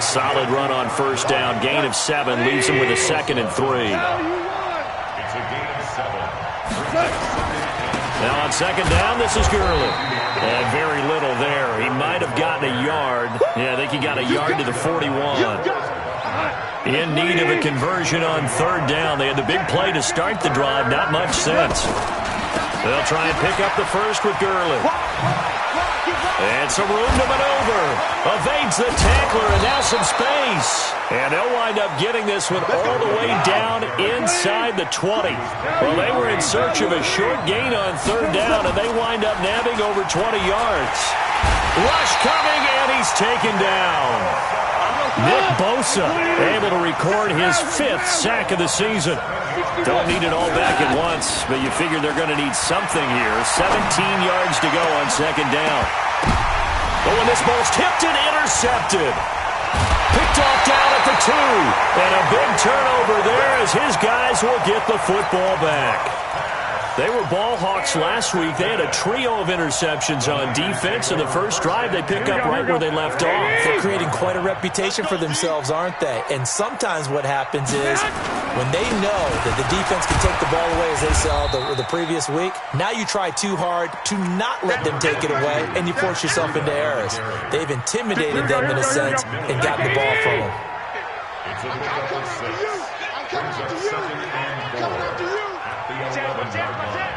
A solid run on first down. Gain of 7 leaves him with a 2nd and 3. It's a gain of 7. Now on second down, this is Gurley. And very little there. He might have gotten a yard. Yeah, I think he got a yard to the 41. In need of a conversion on third down. They had the big play to start the drive. Not much sense. They'll try and pick up the first with Gurley. And some room to maneuver. Evades the tackler, and now some space. And they'll wind up getting this one all the way down inside the 20. Well, they were in search of a short gain on third down, and they wind up nabbing over 20 yards. Rush coming, and he's taken down. Nick Bosa able to record his 5th sack of the season. Don't need it all back at once, but you figure they're going to need something here. 17 yards to go on second down. Oh, and this ball's tipped and intercepted. Picked off down at the 2. And a big turnover there as his guys will get the football back. They were ball hawks last week. They had a trio of interceptions on defense. In the first drive, they pick up right where they left off. They're creating quite a reputation for themselves, aren't they? And sometimes what happens is when they know that the defense can take the ball away, as they saw the previous week, now you try too hard to not let them take it away, and you force yourself into errors. They've intimidated them in a sense and gotten the ball from them. It's a gain of 6. Brings up 2nd and 4 at the 11-yard line.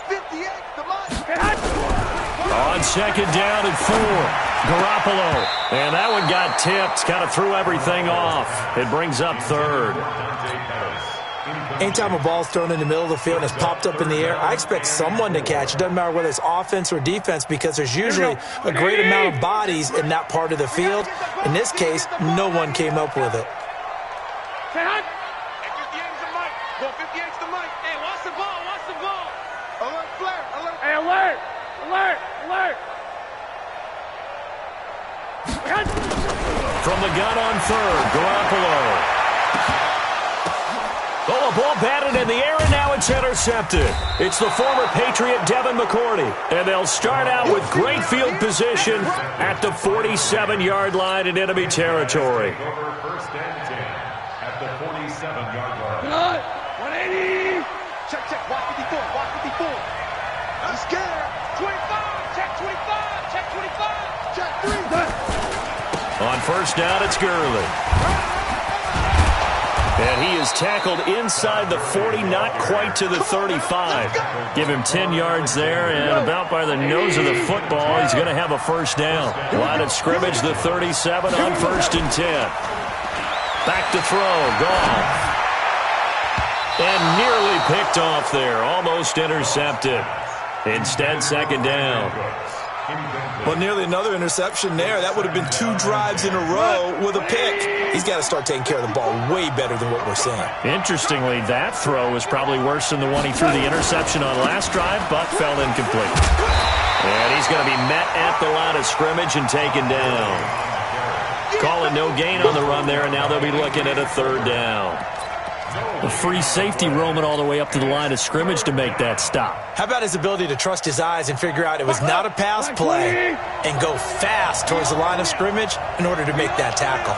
58, come on. On second down and 4, Garoppolo. And that one got tipped, kind of threw everything off. It brings up 3rd. Anytime a ball's thrown in the middle of the field and it's popped up in the air, I expect someone to catch. It doesn't matter whether it's offense or defense because there's usually a great amount of bodies in that part of the field. In this case, no one came up with it. From the gun on 3rd, Garoppolo. Oh, a ball batted in the air, and now it's intercepted. It's the former Patriot Devin McCourty. And they'll start out with great field position at the 47-yard line in enemy territory. First and 10 at the 47-yard line. 180. Check, watch 54, watch 54. I'm scared. 25, check 25, check 25, check 3. On first down, it's Gurley. And he is tackled inside the 40, not quite to the 35. Give him 10 yards there, and about by the nose of the football, he's going to have a first down. Line of scrimmage, the 37 on 1st and 10. Back to throw, Goff. And nearly picked off there, almost intercepted. Instead, second down. Well, nearly another interception there. That would have been 2 drives in a row with a pick. He's got to start taking care of the ball way better than what we're seeing. Interestingly, that throw was probably worse than the one he threw the interception on last drive, but fell incomplete. And he's going to be met at the line of scrimmage and taken down. Calling no gain on the run there, and now they'll be looking at a 3rd down. A free safety roaming all the way up to the line of scrimmage to make that stop. How about his ability to trust his eyes and figure out it was not a pass play and go fast towards the line of scrimmage in order to make that tackle?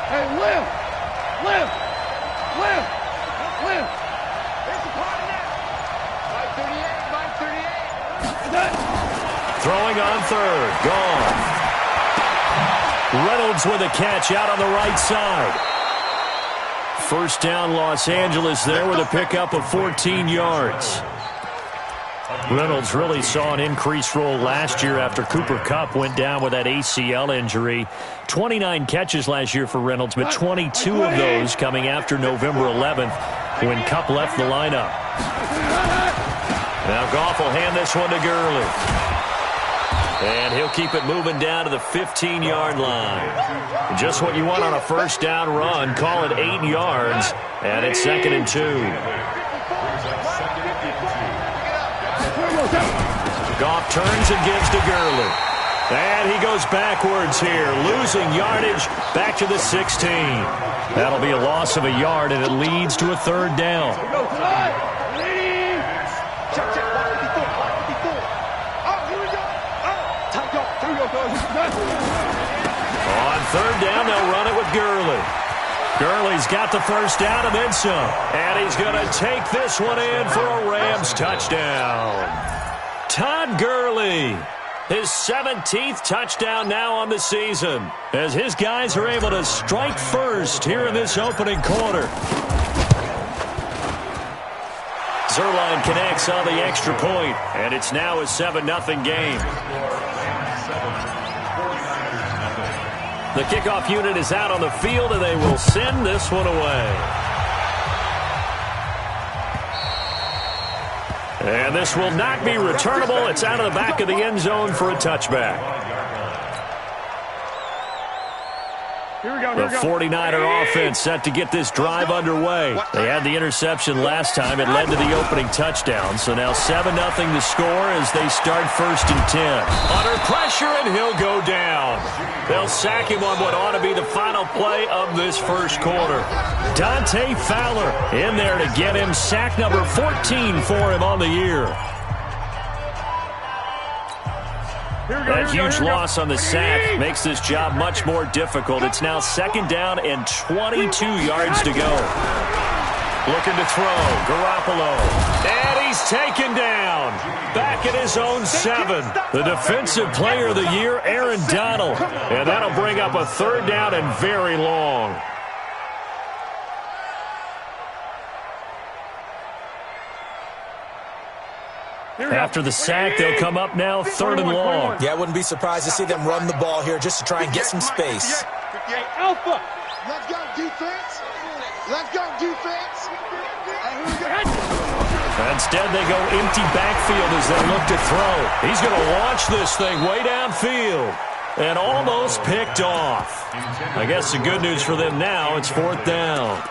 Hey, Will. There's a party now. 538. Throwing on 3rd. Gone. Reynolds with a catch out on the right side. First down, Los Angeles there with a pickup of 14 yards. Reynolds really saw an increased role last year after Cooper Kupp went down with that ACL injury. 29 catches last year for Reynolds, but 22 of those coming after November 11th when Kupp left the lineup. Now Goff will hand this one to Gurley. And he'll keep it moving down to the 15-yard line. Just what you want on a first down run. Call it 8 yards. And it's 2nd and 2. Goff turns and gives to Gurley. And he goes backwards here, losing yardage back to the 16. That'll be a loss of a yard, and it leads to a 3rd down. Check, check, watch 54, watch 54. Oh, here we go. Oh, tight dog. Here we go, guys. On third down, they'll run it with Gurley. Gurley's got the first down and then some. And he's going to take this one in for a Rams touchdown. Todd Gurley, his 17th touchdown now on the season, as his guys are able to strike first here in this opening quarter. Zuerlein connects on the extra point, and it's now a 7-0 game. The kickoff unit is out on the field, and they will send this one away. And this will not be returnable. It's out of the back of the end zone for a touchback. The 49er offense set to get this drive underway. They had the interception last time. It led to the opening touchdown. So now 7-0 to score as they start 1st and 10. Under pressure, and he'll go down. They'll sack him on what ought to be the final play of this first quarter. Dante Fowler in there to get him sack number 14 for him on the year. That huge loss on the sack makes this job much more difficult. It's now 2nd down and 22 yards to go. Looking to throw. Garoppolo. And he's taken down. Back at his own 7. The defensive player of the year, Aaron Donald. And that'll bring up a 3rd down and very long. After the sack, they'll come up now 3rd and long. Yeah, I wouldn't be surprised to see them run the ball here just to try and get some space. Alpha. Let's go, defense. Let's go, defense. Instead, they go empty backfield as they look to throw. He's going to launch this thing way downfield and almost picked off. I guess the good news for them now, it's 4th down.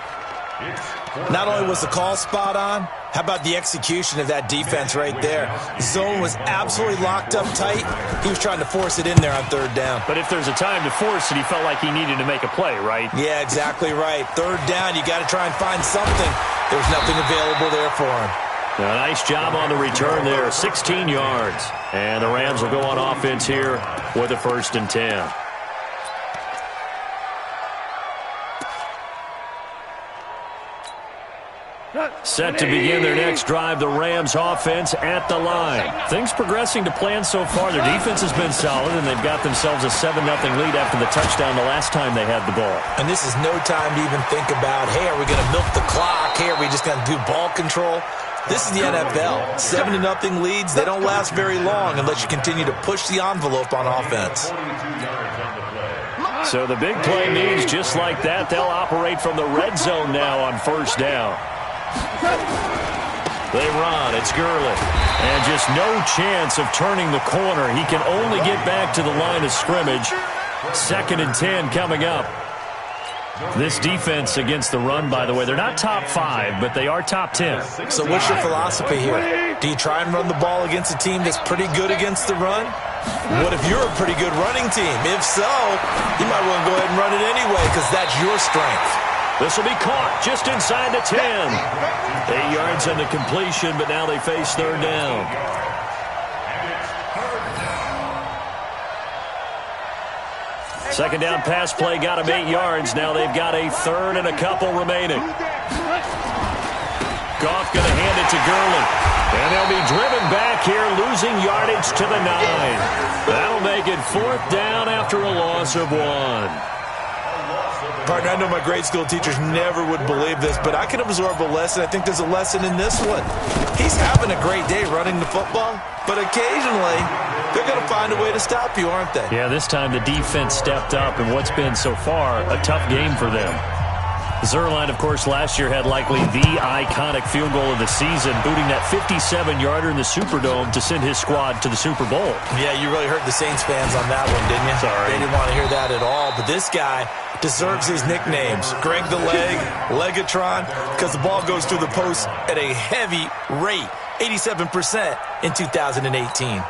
Not only was the call spot on, how about the execution of that defense right there? Zone was absolutely locked up tight. He was trying to force it in there on 3rd down. But if there's a time to force it, he felt like he needed to make a play, right? Yeah, exactly right. 3rd down, you got to try and find something. There's nothing available there for him. A nice job on the return there, 16 yards. And the Rams will go on offense here with a 1st and 10. Set to begin their next drive, the Rams offense at the line. Things progressing to plan so far. Their defense has been solid, and they've got themselves a 7-0 lead after the touchdown the last time they had the ball. And this is no time to even think about, hey, are we going to milk the clock? Hey, are we just going to do ball control? This is the NFL. 7-0 leads, they don't last very long unless you continue to push the envelope on offense. So the big play means just like that, they'll operate from the red zone now on 1st down. They run. It's Gurley. And just no chance of turning the corner. He can only get back to the line of scrimmage. 2nd and 10 coming up. This defense against the run, by the way, they're not top 5, but they are top 10. So what's your philosophy here? Do you try and run the ball against a team that's pretty good against the run? What if you're a pretty good running team? If so, you might want to go ahead and run it anyway because that's your strength. This will be caught just inside the 10. 8 yards on the completion, but now they face 3rd down. Second down pass play got him 8 yards. Now they've got a 3rd and a couple remaining. Goff going to hand it to Gurley. And they'll be driven back here, losing yardage to the 9. That'll make it 4th down after a loss of 1. Partner, I know my grade school teachers never would believe this, but I can absorb a lesson. I think there's a lesson in this one. He's having a great day running the football, but occasionally they're going to find a way to stop you, aren't they? Yeah, this time the defense stepped up in what's been so far a tough game for them. Zuerlein, of course, last year had likely the iconic field goal of the season, booting that 57-yarder in the Superdome to send his squad to the Super Bowl. Yeah, you really hurt the Saints fans on that one, didn't you? Sorry. They didn't want to hear that at all. But this guy deserves his nicknames. Greg the Leg, Legatron, because the ball goes through the post at a heavy rate, 87% in 2018.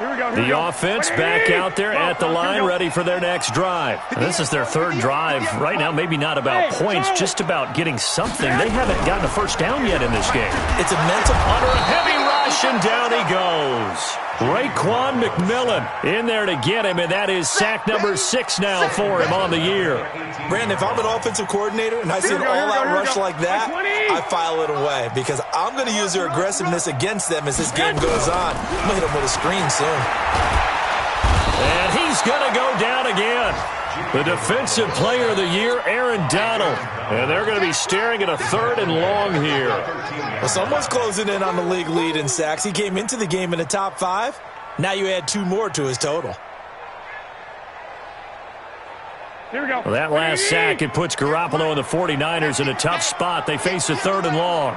The offense back out there at the line, ready for their next drive. This is their 3rd drive. Right now, maybe not about points, just about getting something. They haven't gotten a 1st down yet in this game. It's a mental... Under a heavy rush. possession. Down he goes. Raekwon McMillan in there to get him, and that is sack number 6 now for him on the year. Brandon, if I'm an offensive coordinator and I see an all-out rush like that, I file it away because I'm going to use their aggressiveness against them as this game goes on. I'm going to hit them with a screen soon. And he's going to go down again. The Defensive Player of the Year, Aaron Donald. And they're going to be staring at a 3rd and long here. Well, someone's closing in on the league lead in sacks. He came into the game in the top 5. Now you add 2 more to his total. Here we go. Well, that last sack, it puts Garoppolo and the 49ers in a tough spot. They face a 3rd and long.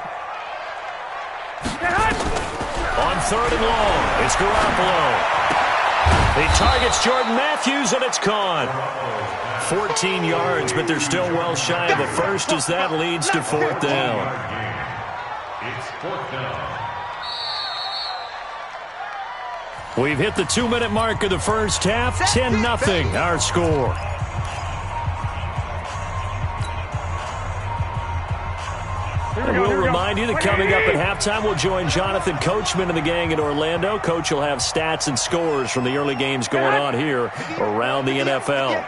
On 3rd and long, it's Garoppolo. He targets Jordan Matthews, and it's gone. 14 yards, but they're still well shy of a first as that leads to 4th down. It's 4th down. We've hit the 2-minute mark of the first half. 10-0 our score. And we'll remind you that coming up at halftime, we'll join Jonathan Coachman and the gang in Orlando. Coach will have stats and scores from the early games going on here around the NFL.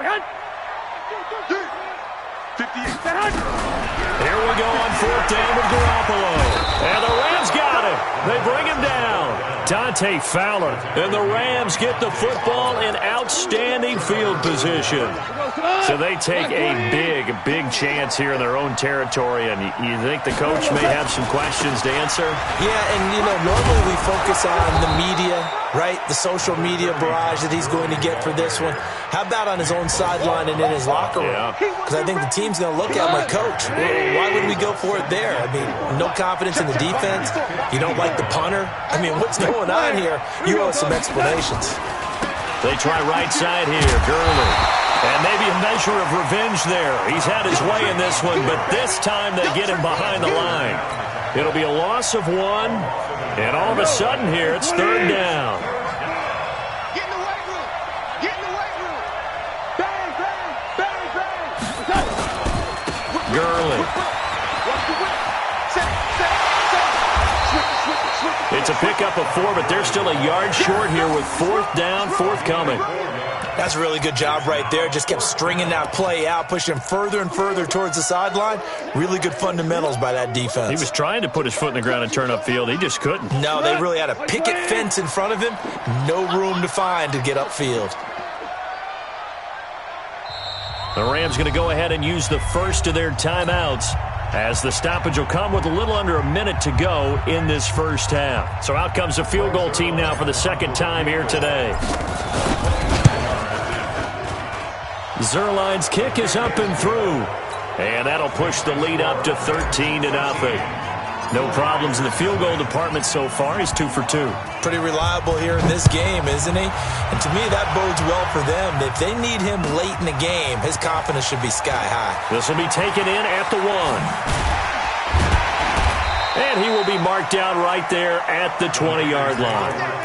Here we go on 4th down with Garoppolo. And the Rams got him. They bring him down. Dante Fowler. And the Rams get the football in outstanding field position. So they take a big chance here in their own territory. And you think the coach may have some questions to answer? Yeah, and, normally we focus on the media, right? The social media barrage that he's going to get for this one. How about on his own sideline and in his locker room? Because I think the team's going to look at him like, Coach, why would we go for it there? I mean, no confidence in the defense. You don't like the punter. I mean, what's going on here? You owe some explanations. They try right side here, Gurley. And maybe a measure of revenge there. He's had his way in this one, but this time they get him behind the line. It'll be a loss of 1, and all of a sudden here, it's 3rd down. Get in the weight room. Get in the weight room. Bang, bang, bang, bang. Gurley. Watch the whip. Set. Switch. It's a pickup of 4, but they're still a yard short here with 4th down, forthcoming. That's a really good job right there. Just kept stringing that play out, pushing him further and further towards the sideline. Really good fundamentals by that defense. He was trying to put his foot in the ground and turn upfield. He just couldn't. No, they really had a picket fence in front of him. No room to find to get upfield. The Rams going to go ahead and use the first of their timeouts as the stoppage will come with a little under a minute to go in this first half. So out comes the field goal team now for the 2nd time here today. Zerline's kick is up and through. And that'll push the lead up to 13-0. No problems in the field goal department so far. He's 2 for 2. Pretty reliable here in this game, isn't he? And to me, that bodes well for them. If they need him late in the game, his confidence should be sky high. This will be taken in at the 1. And he will be marked down right there at the 20-yard line.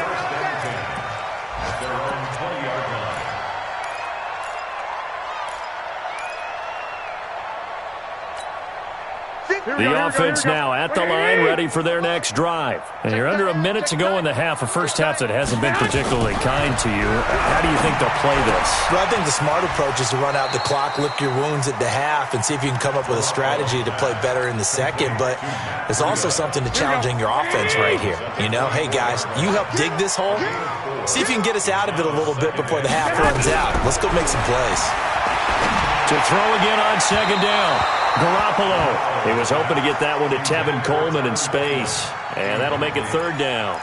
The offense now at the line, ready for their next drive. And you're under a minute to go in the half, a first half that hasn't been particularly kind to you. How do you think they'll play this? Well, I think the smart approach is to run out the clock, lick your wounds at the half, and see if you can come up with a strategy to play better in the second. But there's also something to challenging your offense right here. Hey, guys, you help dig this hole. See if you can get us out of it a little bit before the half runs out. Let's go make some plays. To throw again on 2nd down. Garoppolo. He was hoping to get that one to Tevin Coleman in space. And that'll make it 3rd down.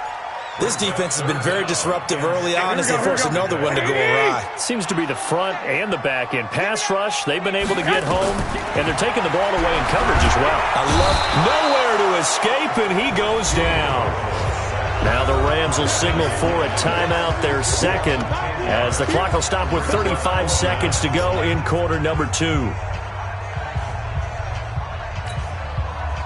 This defense has been very disruptive early on as they force another one to go awry. Seems to be the front and the back end. Pass rush, they've been able to get home, and they're taking the ball away in coverage as well. Nowhere to escape, and he goes down. Now the Rams will signal for a timeout, their 2nd, as the clock will stop with 35 seconds to go in quarter number 2.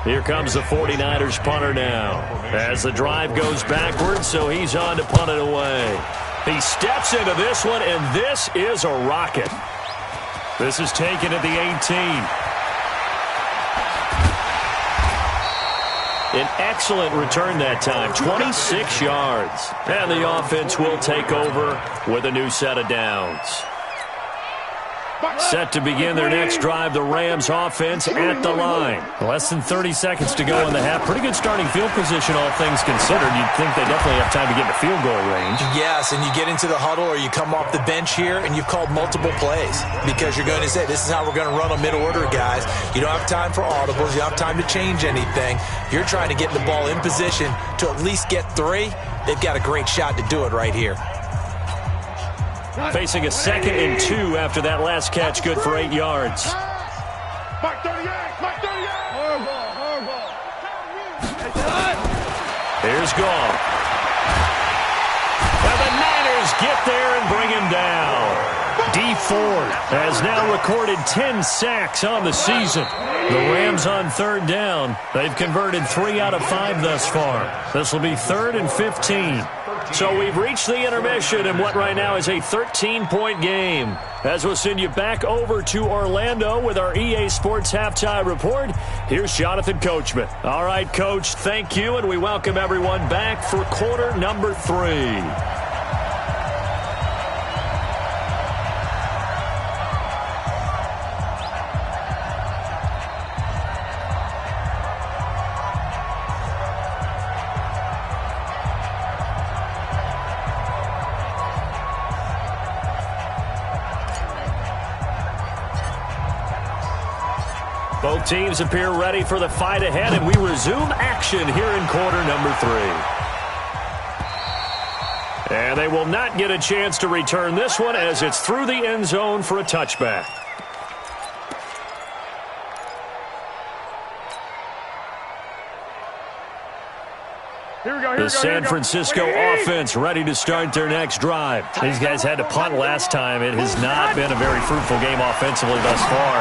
Here comes the 49ers punter now as the drive goes backwards, so he's on to punt it away. He steps into this one, and this is a rocket. This is taken at the 18. An excellent return that time, 26 yards. And the offense will take over with a new set of downs. Set to begin their next drive, the Rams offense at the line. Less than 30 seconds to go in the half. Pretty good starting field position, all things considered. You'd think they definitely have time to get into field goal range. Yes, and you get into the huddle or you come off the bench here and you've called multiple plays because you're going to say, this is how we're going to run a mid-order, guys. You don't have time for audibles. You don't have time to change anything. You're trying to get the ball in position to at least get 3. They've got a great shot to do it right here. Facing a 2nd and 2 after that last catch, good for 8 yards. Mark 38, Mark 38. Horrible. Here's Gall. And the Niners get there and bring him down. D Ford has now recorded 10 sacks on the season. The Rams on 3rd down. They've converted 3 out of 5 thus far. This will be 3rd and 15. So we've reached the intermission in what right now is a 13-point game. As we'll send you back over to Orlando with our EA Sports Halftime Report, here's Jonathan Coachman. All right, Coach, thank you, and we welcome everyone back for quarter number 3. Both teams appear ready for the fight ahead, and we resume action here in quarter number 3. And they will not get a chance to return this one as it's through the end zone for a touchback. The San Francisco offense ready to start their next drive. These guys had to punt last time. It has not been a very fruitful game offensively thus far.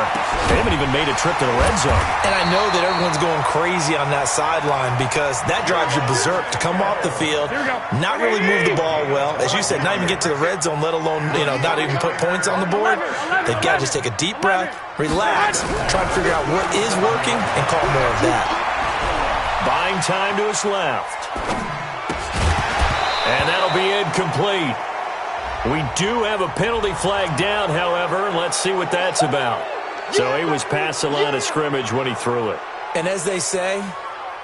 They haven't even made a trip to the red zone. And I know that everyone's going crazy on that sideline because that drives you berserk to come off the field, not really move the ball well. As you said, not even get to the red zone, let alone, not even put points on the board. They've got to just take a deep breath, relax, try to figure out what is working, and call more of that. Buying time to his left. And that'll be incomplete. We do have a penalty flag down, however, and let's see what that's about. So he was past the line of scrimmage when he threw it. And as they say,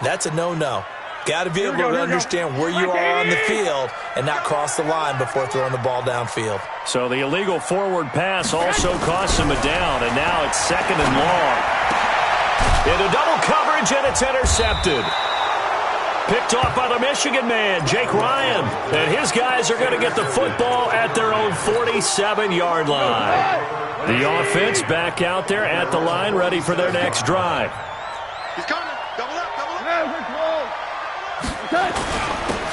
that's a no-no. Got to be able to understand where you are on the field and not cross the line before throwing the ball downfield. So the illegal forward pass also costs him a down, and now it's 2nd and long. Into double coverage, and it's intercepted. Picked off by the Michigan man, Jake Ryan. And his guys are going to get the football at their own 47-yard line. The offense back out there at the line, ready for their next drive. He's coming. Double up, double up.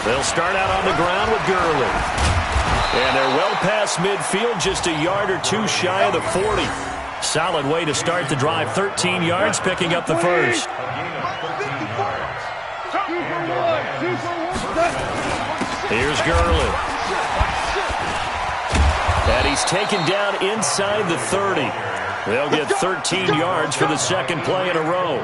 They'll start out on the ground with Gurley. And they're well past midfield, just a yard or 2 shy of the 40. Solid way to start the drive, 13 yards, picking up the first. Here's Gurley. And he's taken down inside the 30. They'll get 13 yards for the second play in a row.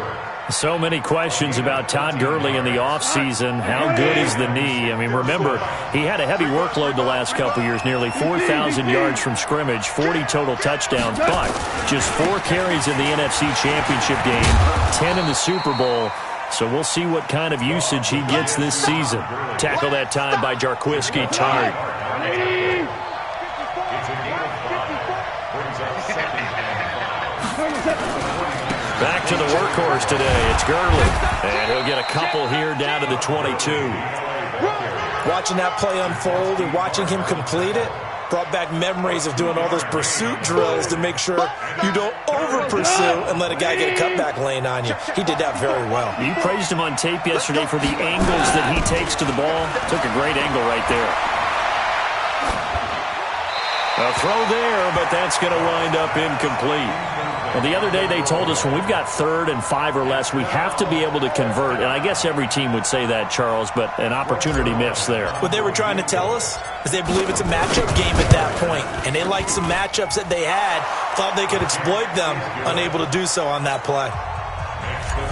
So many questions about Todd Gurley in the offseason. How good is the knee? I mean, remember, he had a heavy workload the last couple years, nearly 4,000 yards from scrimmage, 40 total touchdowns, but just 4 carries in the NFC Championship game, 10 in the Super Bowl. So we'll see what kind of usage he gets this season. Tackle that time by Jarquiski Tartt. Back to the workhorse today. It's Gurley. And he'll get a couple here down to the 22. Watching that play unfold and watching him complete it brought back memories of doing all those pursuit drills to make sure you don't over-pursue and let a guy get a cutback lane on you. He did that very well. You praised him on tape yesterday for the angles that he takes to the ball. Took a great angle right there. A throw there, but that's going to wind up incomplete. Well, the other day they told us when we've got 3rd and 5 or less, we have to be able to convert. And I guess every team would say that, Charles, but an opportunity missed there. What they were trying to tell us is they believe it's a matchup game at that point. And they liked some matchups that they had, thought they could exploit them, unable to do so on that play.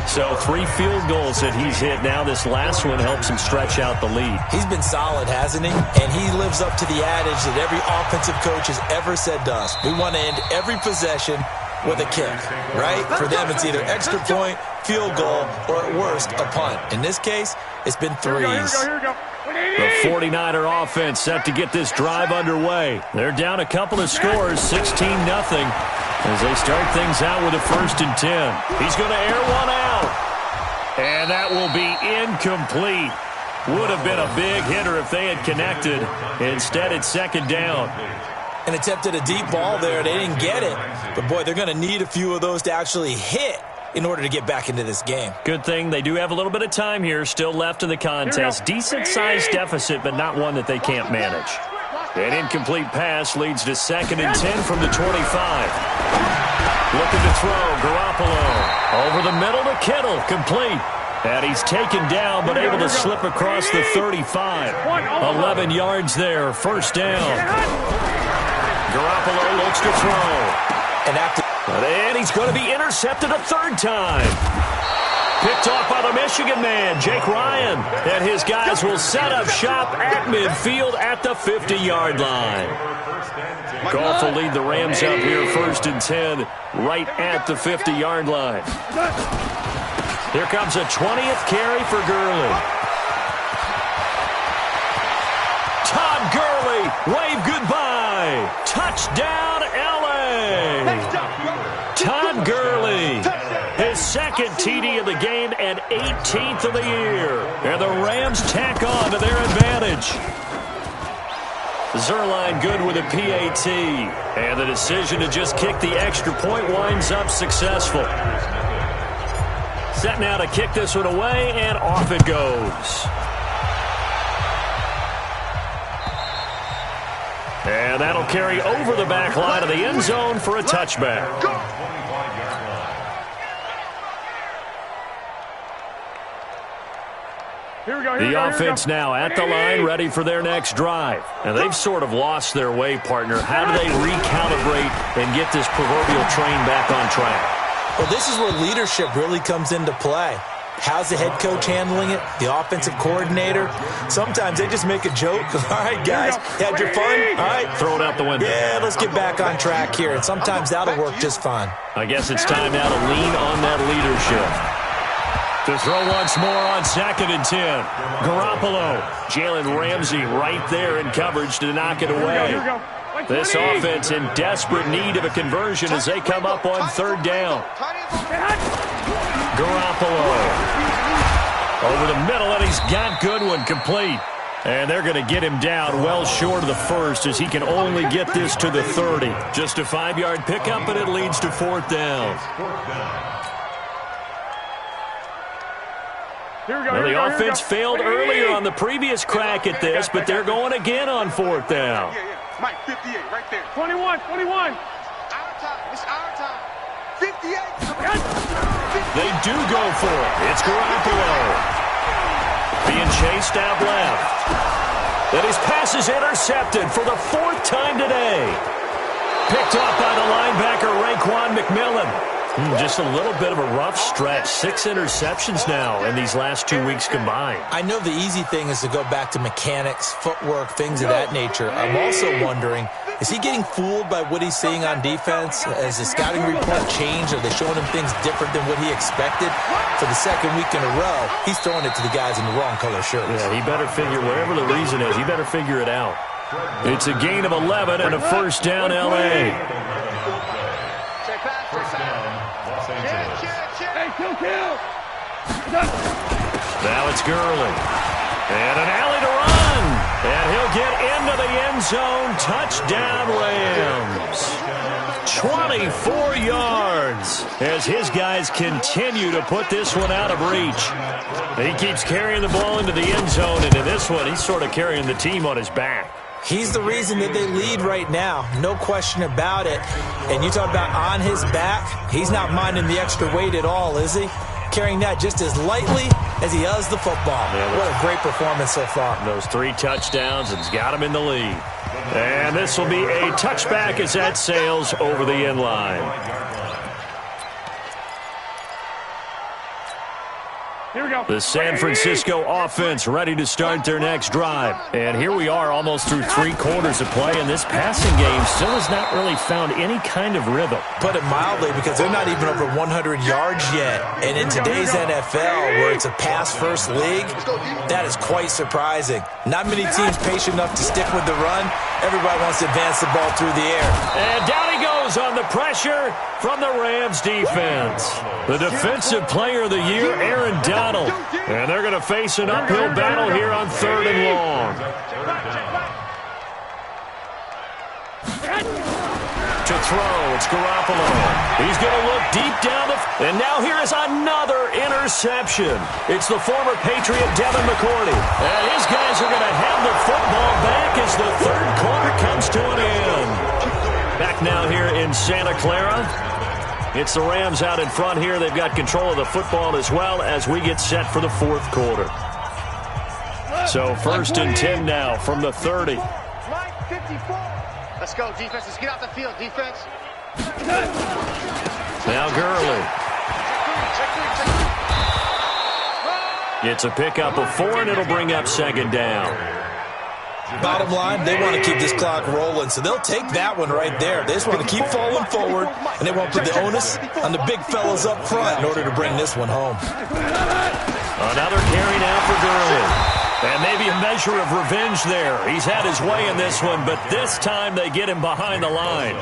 So 3 field goals that he's hit now. This last one helps him stretch out the lead. He's been solid, hasn't he? And he lives up to the adage that every offensive coach has ever said to us. We want to end every possession with a kick, right? For them, it's either extra point, field goal, or at worst, a punt. In this case, it's been threes. Here we go. The 49er offense set to get this drive underway. They're down a couple of scores, 16-0, as they start things out with a 1st and 10. He's going to air one out. And that will be incomplete. Would have been a big hitter if they had connected. Instead, it's 2nd down. And attempted a deep ball there. They didn't get it. But, boy, they're going to need a few of those to actually hit in order to get back into this game. Good thing they do have a little bit of time here still left in the contest. Decent-sized deficit, but not one that they can't manage. An incomplete pass leads to 2nd and 10 from the 25. Looking to throw, Garoppolo. Over the middle to Kittle, complete. And he's taken down, but able to slip across the 35. 11 yards there, 1st down. Garoppolo looks to throw. And he's going to be intercepted a 3rd time. Picked off by the Michigan man, Jake Ryan. And his guys will set up shop at midfield at the 50-yard line. Goff will lead the Rams up here, 1st and 10, right at the 50-yard line. Here comes a 20th carry for Gurley. Todd Gurley, wave goodbye. Touchdown, L.A. Todd Gurley, his 2nd TD of the game and 18th of the year. And the Rams tack on to their advantage. Zerline good with a PAT. And the decision to just kick the extra point winds up successful. Set now to kick this one away, and off it goes. And that'll carry over the back line of the end zone for a touchback. The offense now at the line, ready for their next drive. And they've sort of lost their way, partner. How do they recalibrate and get this proverbial train back on track? Well, this is where leadership really comes into play. How's the head coach handling it? The offensive coordinator? Sometimes they just make a joke. All right, guys, had your fun? All right. Throw it out the window. Yeah, let's get back on track here. And sometimes that'll work just fine. I guess it's time now to lean on that leadership. To throw once more on 2nd and 10. Garoppolo. Jalen Ramsey right there in coverage to knock it away. This offense in desperate need of a conversion as they come up on 3rd down. Garoppolo. Over the middle, and he's got Goodwin complete. And they're going to get him down well short of the 1st as he can only get this to the 30. Just a 5-yard pickup, and it leads to 4th down. Well, the offense failed earlier on the previous crack at this, but they're going again on 4th down. Mike, 58, right there. 21. Our time. It's our time. 58. They do go for it. It's Garoppolo. Being chased out left. And his pass is intercepted for the 4th time today. Picked off by the linebacker, Raekwon McMillan. Just a little bit of a rough stretch. 6 interceptions now in these last 2 weeks combined. I know the easy thing is to go back to mechanics, footwork, things of that nature. I'm also wondering, is he getting fooled by what he's seeing on defense? Has the scouting report changed? Are they showing him things different than what he expected? For the 2nd week in a row, he's throwing it to the guys in the wrong color shirts. Yeah, he better figure, whatever the reason is, he better figure it out. It's a gain of 11 and a 1st down, L.A. Now it's Gurley. And an alley to run. And he'll get into the end zone. Touchdown, Rams. 24 yards as his guys continue to put this one out of reach. He keeps carrying the ball into the end zone, and in this one, he's sort of carrying the team on his back. He's the reason that they lead right now. No question about it. And you talk about on his back, he's not minding the extra weight at all, is he? Carrying that just as lightly as he does the football. Yeah, what a great performance so far. Those 3 touchdowns has got him in the lead. And this will be a touchback as that sails over the end line. Here we go. The San Francisco offense ready to start their next drive. And here we are almost through 3 quarters of play, and this passing game still has not really found any kind of rhythm. Put it mildly, because they're not even over 100 yards yet. And in today's NFL, where it's a pass-first league, that is quite surprising. Not many teams patient enough to stick with the run. Everybody wants to advance the ball through the air. And down he goes on the pressure from the Rams defense. The defensive player of the year, Aaron Donald. And they're going to face an uphill battle here on 3rd and long. To throw, it's Garoppolo. He's going to look deep down and now here is another interception. It's the former Patriot Devin McCourty. And his guys are going to have the football back as the 3rd quarter comes to an end. Back now here in Santa Clara. It's the Rams out in front here. They've got control of the football as well as we get set for the 4th quarter. So 1st and 10 now from the 30. Let's go, defense. Let's get out the field, defense. Now Gurley. It's a pickup of 4, and it'll bring up 2nd down. Bottom line, they want to keep this clock rolling, so they'll take that one right there. They just want to keep falling forward, and they want to put the onus on the big fellas up front in order to bring this one home. Another carry now for Gurley. And maybe a measure of revenge there. He's had his way in this one, but this time they get him behind the line.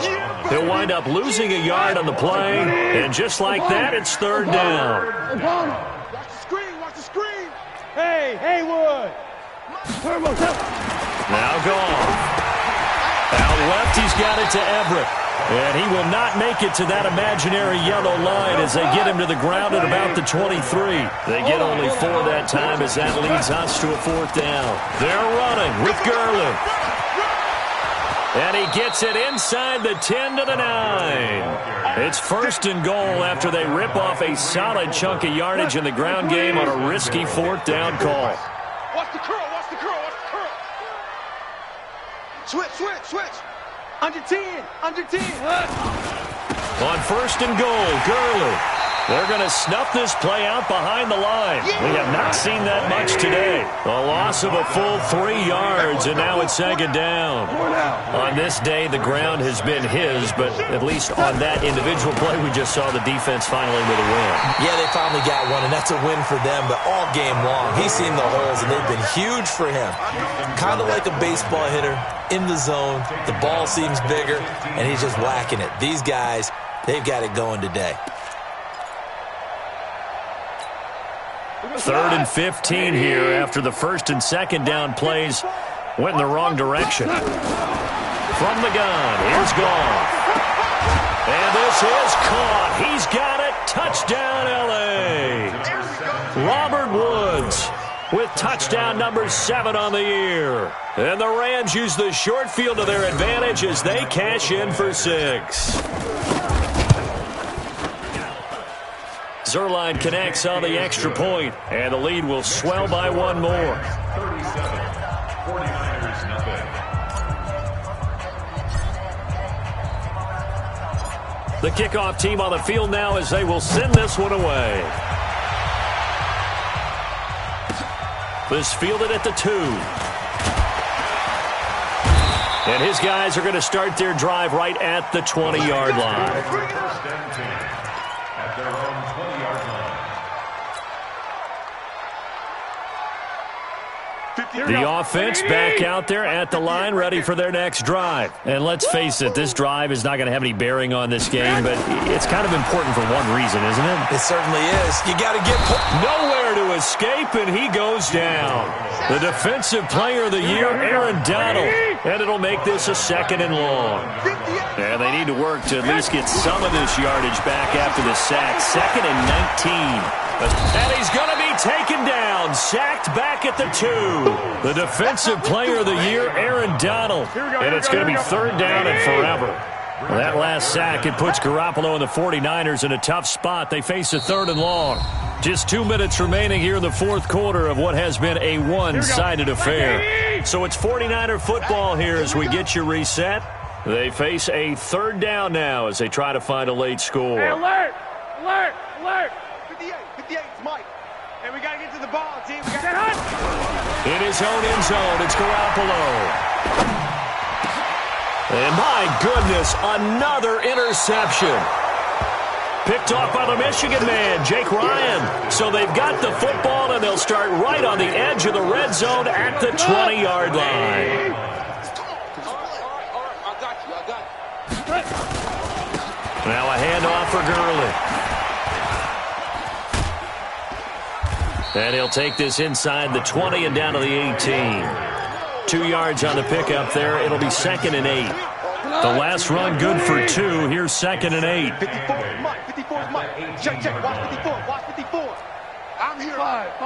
He'll wind up losing a yard on the play, and just like that, it's 3rd down. Watch the screen, watch the screen. Hey, Haywood. Now gone. Out left, he's got it to Everett. And he will not make it to that imaginary yellow line as they get him to the ground at about the 23. They get only 4 that time as that leads us to a 4th down. They're running with Gurley. And he gets it inside the 10 to the 9. It's 1st and goal after they rip off a solid chunk of yardage in the ground game on a risky 4th down call. Watch the curl, watch the curl, watch the curl. Switch. Under 10. On 1st and goal, Gurley. They're going to snuff this play out behind the line. We have not seen that much today. A loss of a full 3 yards, and now it's 2nd down. On this day, the ground has been his, but at least on that individual play, we just saw the defense finally with a win. Yeah, they finally got one, and that's a win for them, but all game long, he's seen the holes, and they've been huge for him. Kind of like a baseball hitter in the zone. The ball seems bigger, and he's just whacking it. These guys, they've got it going today. 3rd and 15 here after the 1st and 2nd down plays went in the wrong direction. From the gun, here's Goff. And this is caught. He's got it. Touchdown, L.A. Robert Woods with touchdown number 7 on the year. And the Rams use the short field to their advantage as they cash in for 6. Zerline connects on the extra point, and the lead will swell by 1 more. 37, 49ers nothing. The kickoff team on the field now as they will send this one away. This fielded at the 2. And his guys are going to start their drive right at the 20-yard line. 1st and 10 at their own 20-yard line. The offense back out there at the line, ready for their next drive. And let's face it, this drive is not going to have any bearing on this game, but it's kind of important for one reason, isn't it? It certainly is. You got to get nowhere to escape, and he goes down. The defensive player of the year, Aaron Donald. And it'll make this a 2nd and long. And they need to work to at least get some of this yardage back after the sack. 2nd and 19. And he's going to be taken down, sacked back at the 2. The defensive player of the year, Aaron Donald. And it's going to be 3rd down and forever. Well, that last sack, it puts Garoppolo and the 49ers in a tough spot. They face a 3rd and long. Just 2 minutes remaining here in the 4th quarter of what has been a one-sided affair. So it's 49er football here as we get you reset. They face a 3rd down now as they try to find a late score. Hey, alert! 58, it's Mike. And we got ball, team. We got that. In his own end zone, it's Garoppolo. And my goodness, another interception. Picked off by the Michigan man, Jake Ryan. So they've got the football, and they'll start right on the edge of the red zone at the 20-yard line. Now a handoff for Gurley. And he'll take this inside the 20 and down to the 18. 2 yards on the pickup there. It'll be 2nd and 8. The last run good for 2. Here's 2nd and 8. 54 is Mike. 54 is Mike. Check, check. Watch 54. Watch 54. I'm here. 5.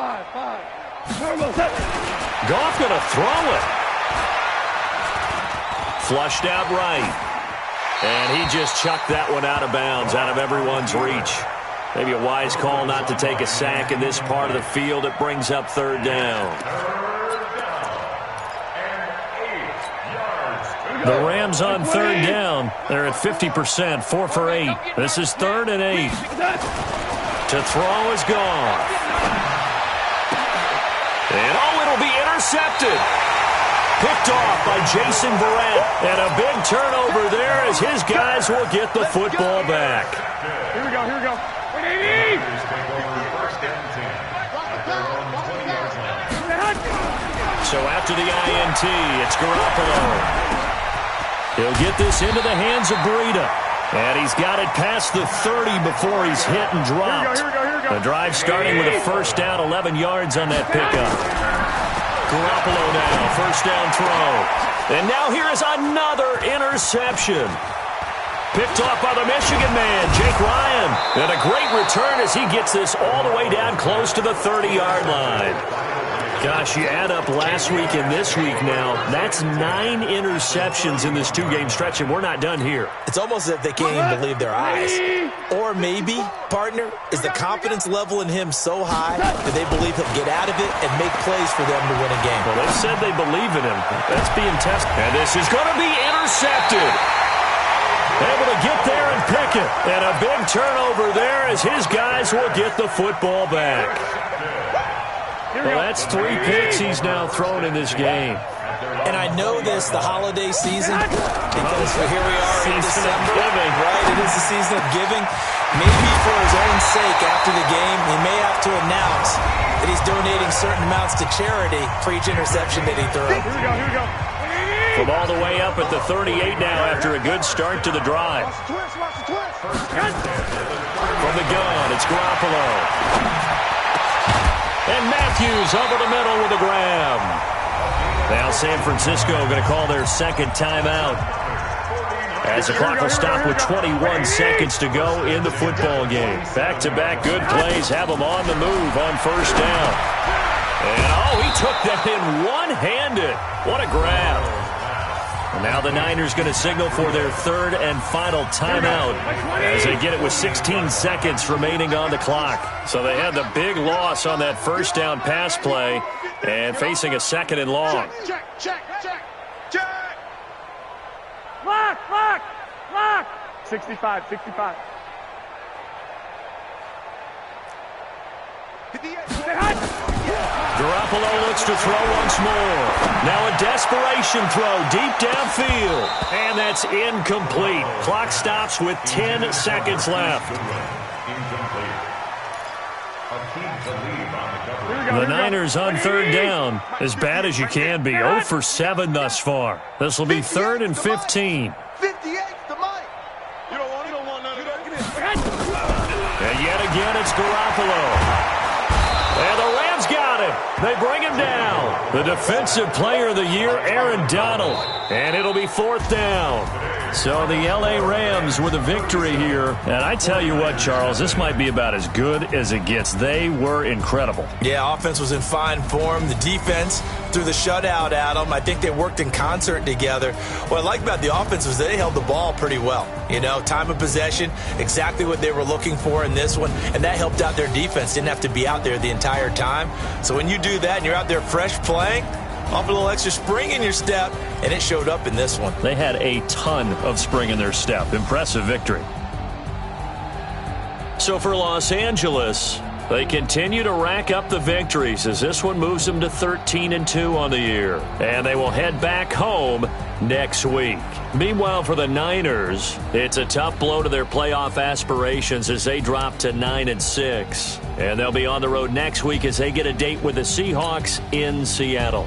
Goff going to throw it. Flushed out right. And he just chucked that one out of bounds, out of everyone's reach. Maybe a wise call not to take a sack in this part of the field. It brings up 3rd down. The Rams on 3rd down. They're at 50%, 4 for 8. This is 3rd and 8. To throw is gone. And it'll be intercepted. Picked off by Jason Verrett. And a big turnover there as his guys will get the football back. Here we go. So after the INT, it's Garoppolo. He'll get this into the hands of Breida. And he's got it past the 30 before he's hit and dropped. Here we go. The drive starting with a 1st down, 11 yards on that pickup. Garoppolo now, 1st down throw. And now here is another interception. Picked off by the Michigan man, Jake Ryan. And a great return as he gets this all the way down close to the 30-yard line. Gosh, you add up last week and this week now, that's 9 interceptions in this 2-game stretch, and we're not done here. It's almost as if they can't even believe their eyes. Or maybe, partner, is the confidence level in him so high that they believe he'll get out of it and make plays for them to win a game. Well, they've said they believe in him. That's being tested. And this is going to be intercepted. Able to get there and pick it. And a big turnover there as his guys will get the football back. Well, that's 3 picks he's now thrown in this game. And I know this, the holiday season, because here we are in December. Right, it is the season of giving. Maybe for his own sake after the game, he may have to announce that he's donating certain amounts to charity for each interception that he threw. Here we go. From all the way up at the 38 now after a good start to the drive. Watch the twist. From the gun, it's Garoppolo. And Matthews over the middle with a grab. Now San Francisco going to call their 2nd timeout. As the clock will stop with 21 seconds to go in the football game. Back-to-back good plays have them on the move on 1st down. And, he took that in one-handed. What a grab. And now the Niners going to signal for their 3rd and final timeout as they get it with 16 seconds remaining on the clock. So they had the big loss on that 1st down pass play and facing a 2nd and long. Check. Lock. 65. 58. Garoppolo looks to throw once more. Now a desperation throw deep downfield. And that's incomplete. Clock stops with 10 seconds left. The Niners on 3rd down. As bad as you can be. 0 for 7 thus far. This will be 3rd and 15. 58 to Mike. You don't want none of that. And yet again, it's Garoppolo. And the Rams got him. They bring him down. The Defensive Player of the Year, Aaron Donald. And it'll be 4th down. So the L.A. Rams with a victory here. And I tell you what, Charles, this might be about as good as it gets. They were incredible. Yeah, offense was in fine form. The defense threw the shutout at them. I think they worked in concert together. What I like about the offense was they held the ball pretty well. You know, time of possession, exactly what they were looking for in this one. And that helped out their defense. Didn't have to be out there the entire time. So when you do that and you're out there fresh playing, off a little extra spring in your step, and it showed up in this one. They had a ton of spring in their step. Impressive victory. So for Los Angeles, They continue to rack up the victories as this one moves them to 13-2 on the year. And they will head back home next week. Meanwhile, for the Niners, it's a tough blow to their playoff aspirations as they drop to 9-6. And they'll be on the road next week as they get a date with the Seahawks in Seattle.